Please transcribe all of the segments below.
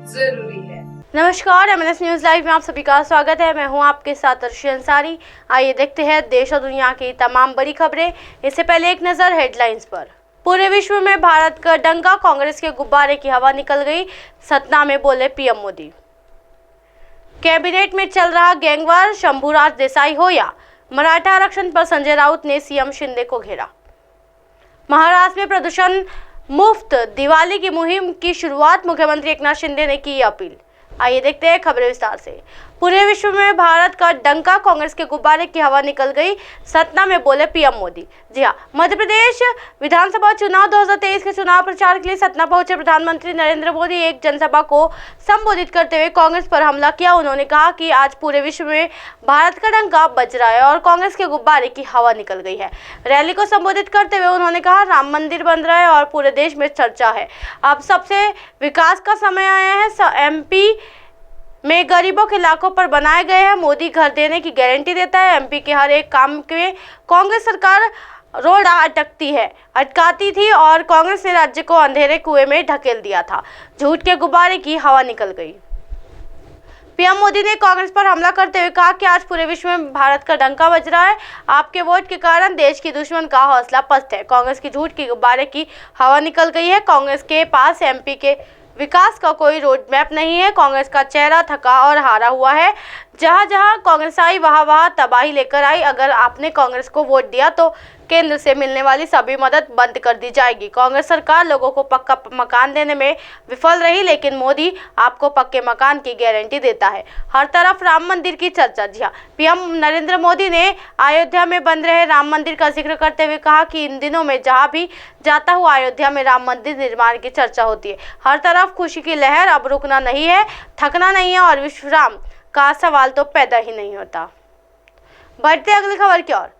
जरूरी है। नमस्कार, एमएनएस न्यूज लाइव में आप सभी का स्वागत है। मैं हूं आपके साथ अर्शी अंसारी। आइए देखते हैं देश और दुनिया की तमाम बड़ी खबरें। इससे पहले एक नजर हेडलाइंस पर। पूरे विश्व में भारत का डंका, कांग्रेस के गुब्बारे की हवा निकल गई, सतना में बोले पीएम मोदी। कैबिनेट में चल रहा गैंगवार, शंभूराज देसाई हो या मराठा आरक्षण पर संजय राउत ने सीएम शिंदे को घेरा। महाराष्ट्र में प्रदूषण मुफ्त दिवाली की मुहिम की शुरुआत, मुख्यमंत्री एकनाथ शिंदे ने की अपील। आइए देखते हैं खबरें विस्तार से। पूरे विश्व में भारत का डंका, कांग्रेस के गुब्बारे की हवा निकल गई, सतना में बोले पीएम मोदी। जी हां, मध्य प्रदेश विधानसभा चुनाव 2023 के चुनाव प्रचार के लिए सतना पहुंचे प्रधानमंत्री नरेंद्र मोदी एक जनसभा को संबोधित करते हुए कांग्रेस पर हमला किया। उन्होंने कहा कि आज पूरे विश्व में भारत का डंका बज रहा है और कांग्रेस के गुब्बारे की हवा निकल गई है। रैली को संबोधित करते हुए उन्होंने कहा, राम मंदिर बन रहा है और पूरे देश में चर्चा है। अब सबसे विकास का समय आया है। एमपी में गरीबों के लाखों पर बनाए गए हैं। मोदी घर देने की गारंटी देता है। एमपी के हर एक काम में कांग्रेस सरकार रोड़ा अटकाती थी और कांग्रेस ने राज्य को अंधेरे कुएं में ढकेल दिया था। झूठ के गुब्बारे की हवा निकल गई। पीएम मोदी ने कांग्रेस पर हमला करते हुए कहा कि आज पूरे विश्व में भारत का डंका बज रहा है। आपके वोट के कारण देश की दुश्मन का हौसला पस्त है। कांग्रेस की झूठ के गुब्बारे की हवा निकल गई है। कांग्रेस के पास एमपी के विकास का कोई रोड मैप नहीं है। कांग्रेस का चेहरा थका और हारा हुआ है। जहां जहां कांग्रेस आई वहां तबाही लेकर आई। अगर आपने कांग्रेस को वोट दिया तो केंद्र से मिलने वाली सभी मदद बंद कर दी जाएगी। कांग्रेस सरकार लोगों को पक्का मकान देने में विफल रही, लेकिन मोदी आपको पक्के मकान की गारंटी देता है। हर तरफ राम मंदिर की चर्चा। जी हाँ, पीएम नरेंद्र मोदी ने अयोध्या में बन रहे राम मंदिर का जिक्र करते हुए कहा कि इन दिनों में जहां भी जाता हूँ अयोध्या में राम मंदिर निर्माण की चर्चा होती है। हर तरफ खुशी की लहर। अब रुकना नहीं है, थकना नहीं है और विश्राम का सवाल तो पैदा ही नहीं होता। बढ़ते अगली खबर की ओर।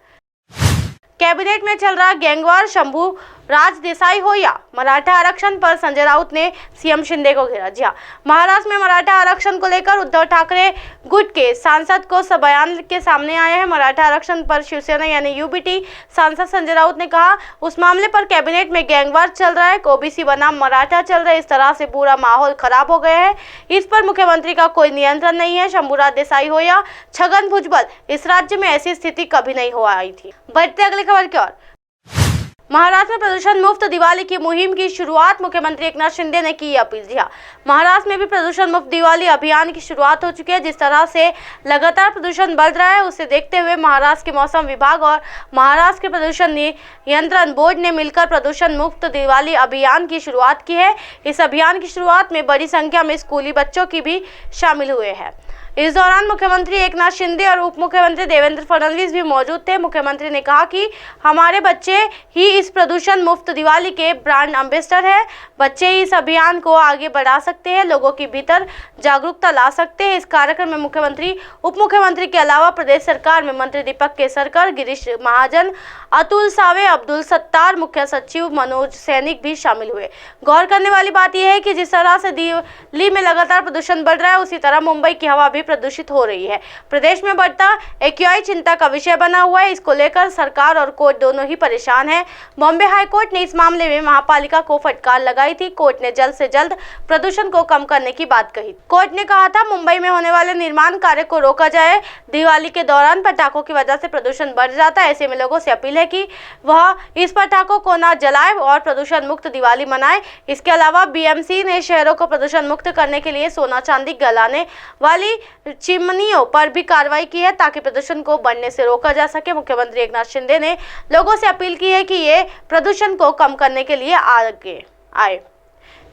कैबिनेट में चल रहा गैंगवार, शंभूराज देसाई हो या मराठा आरक्षण पर संजय राउत ने सीएम शिंदे को घेरा। जी हां, महाराष्ट्र में मराठा आरक्षण को लेकर उद्धव ठाकरे गुट के सांसद को बयान के सामने आए हैं। मराठा आरक्षण पर शिवसेना यानी यूबीटी सांसद संजय राउत ने कहा, उस मामले पर कैबिनेट में गैंगवार चल रहा है, ओबीसी बनाम मराठा चल रहा है। इस तरह से पूरा माहौल खराब हो गया है। इस पर मुख्यमंत्री का कोई नियंत्रण नहीं है। शंभूराज देसाई हो या छगन भुजबल, इस राज्य में ऐसी स्थिति कभी नहीं हो आई थी। बढ़ते अगली खबर की ओर। महाराष्ट्र में प्रदूषण मुक्त दिवाली की मुहिम की शुरुआत, मुख्यमंत्री एकनाथ शिंदे ने की अपील। जी हां, महाराष्ट्र में भी प्रदूषण मुक्त दिवाली अभियान की शुरुआत हो चुकी है। जिस तरह से लगातार प्रदूषण बढ़ रहा है, उसे देखते हुए महाराष्ट्र के मौसम विभाग और महाराष्ट्र के प्रदूषण नियंत्रण बोर्ड ने मिलकर प्रदूषण मुक्त दिवाली अभियान की शुरुआत की है। इस अभियान की शुरुआत में बड़ी संख्या में स्कूली बच्चों की भी शामिल हुए हैं। इस दौरान मुख्यमंत्री एकनाथ शिंदे और उप मुख्यमंत्री देवेंद्र फडणवीस भी मौजूद थे। मुख्यमंत्री ने कहा कि हमारे बच्चे ही इस प्रदूषण मुक्त दिवाली के ब्रांड एम्बेसडर हैं। बच्चे ही इस अभियान को आगे बढ़ा सकते हैं, लोगों के भीतर जागरूकता ला सकते हैं। इस कार्यक्रम में मुख्यमंत्री, उप मुख्यमंत्री के अलावा प्रदेश सरकार में मंत्री दीपक केसरकर, गिरीश महाजन, अतुल सावे, अब्दुल सत्तार, मुख्य सचिव मनोज सैनिक भी शामिल हुए। गौर करने वाली बात यह है कि जिस तरह से दिल्ली में लगातार प्रदूषण बढ़ रहा है, उसी तरह मुंबई की हवा भी प्रदूषित हो रही है। प्रदेश में बढ़ता एक्यूआई चिंता का विषय बना हुआ है। इसको लेकर सरकार और कोर्ट दोनों ही परेशान है। बॉम्बे हाई कोर्ट ने इस मामले में महापालिका को फटकार लगाई थी। कोर्ट ने जल्द से जल्द प्रदूषण को कम करने की बात कही। कोर्ट ने कहा था, मुंबई में होने वाले निर्माण कार्य को रोका जाए। दिवाली के दौरान पटाखों की वजह से प्रदूषण बढ़ जाता है। ऐसे में लोगों से अपील है कि वह इस पटाखों को न जलाए और प्रदूषण मुक्त दिवाली मनाए। इसके अलावा बीएमसी ने शहरों को प्रदूषण मुक्त करने के लिए सोना चांदी गलाने वाली चिमनियों पर भी कार्रवाई की है, ताकि प्रदूषण को बढ़ने से रोका जा सके। मुख्यमंत्री एकनाथ शिंदे ने लोगों से अपील की है कि ये प्रदूषण को कम करने के लिए आगे आए।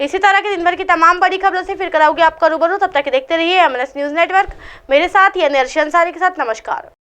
इसी तरह के दिन भर की तमाम बड़ी खबरों से फिर कराऊंगी आपका रूबरू। तब तक देखते रहिए एमएनएस न्यूज नेटवर्क। मेरे साथ यानी अर्शी अंसारी के साथ। नमस्कार।